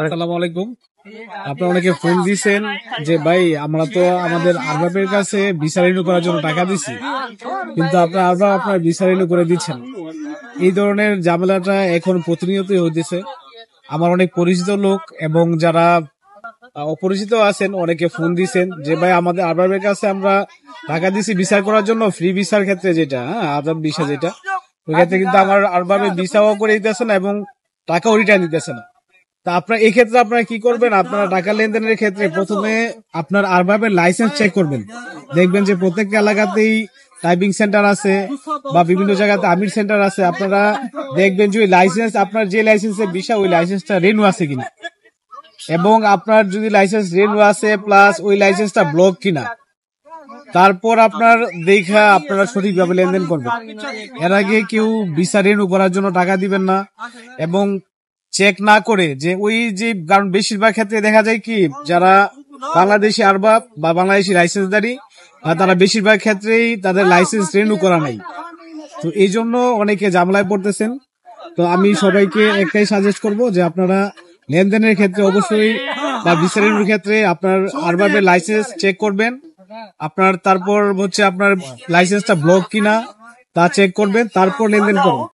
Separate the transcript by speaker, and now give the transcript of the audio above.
Speaker 1: আসসালামু আলাইকুম। আপনারা অনেকে ফোন দিয়েছেন যে ভাই আমরা তো আমাদের আরবাবের কাছে ভিসা রিনিউ করার জন্য টাকা দিছি, কিন্তু আপনার ভিসা রিনিউ করে দিচ্ছেন। এই ধরনের ঝামেলাটা এখন প্রতিনিয়তই হইতেছে। আমার অনেক পরিচিত লোক এবং যারা অপরিচিত আছেন অনেকে ফোন দিয়েছেন যে ভাই আমাদের আরবাবের কাছে আমরা টাকা দিছি ভিসা করার জন্য, ফ্রি ভিসার ক্ষেত্রে যেটা আরবাব ভিসা যেটা, ওই ক্ষেত্রে কিন্তু আমার আরবাবে ভিসাও করে দিতেছে না এবং টাকাও রিটার্ন দিতেছে না। তা আপনার এই ক্ষেত্রে আপনারা কি করবেন? আপনারা টাকা লেনদেনের ক্ষেত্রে প্রথমে আপনার আরবাবের লাইসেন্স চেক করবেন। দেখবেন যে প্রত্যেক এলাকাতেই টাইপিং সেন্টার আছে বা বিভিন্ন জায়গাতে আমির সেন্টার আছে। আপনারা দেখবেন যে ওই লাইসেন্স, আপনার যে লাইসেন্সের বিষয় ওই লাইসেন্সটা রেনু আছে কিনা, এবং আপনার যদি লাইসেন্স রেনু আছে প্লাস ওই লাইসেন্সটা ব্লক কিনা, তারপর আপনার দেখা আপনারা সঠিকভাবে লেনদেন করবেন। এর আগে কেউ ভিসা রিনিউ করার জন্য টাকা দিবেন না এবং চেক না করে যে ওই যে, কারণ বেশিরভাগ ক্ষেত্রে দেখা যায় কি যারা বাংলাদেশি আরবাব বা বাংলাদেশি লাইসেন্সধারী তারা বেশিরভাগ ক্ষেত্রেই তাদের লাইসেন্স রিনিউ করা নাই। তো এই জন্য অনেকে ঝামেলায় পড়তেছেন। তো আমি সবাইকে একটাই সাজেস্ট করব যে আপনারা লেনদেনের ক্ষেত্রে অবশ্যই বা ভিসা রিনিউর ক্ষেত্রে আপনার আরবাবের লাইসেন্স চেক করবেন। আপনার তারপর হচ্ছে আপনার লাইসেন্সটা ব্লক কিনা তা চেক করবেন, তারপর লেনদেন করুন।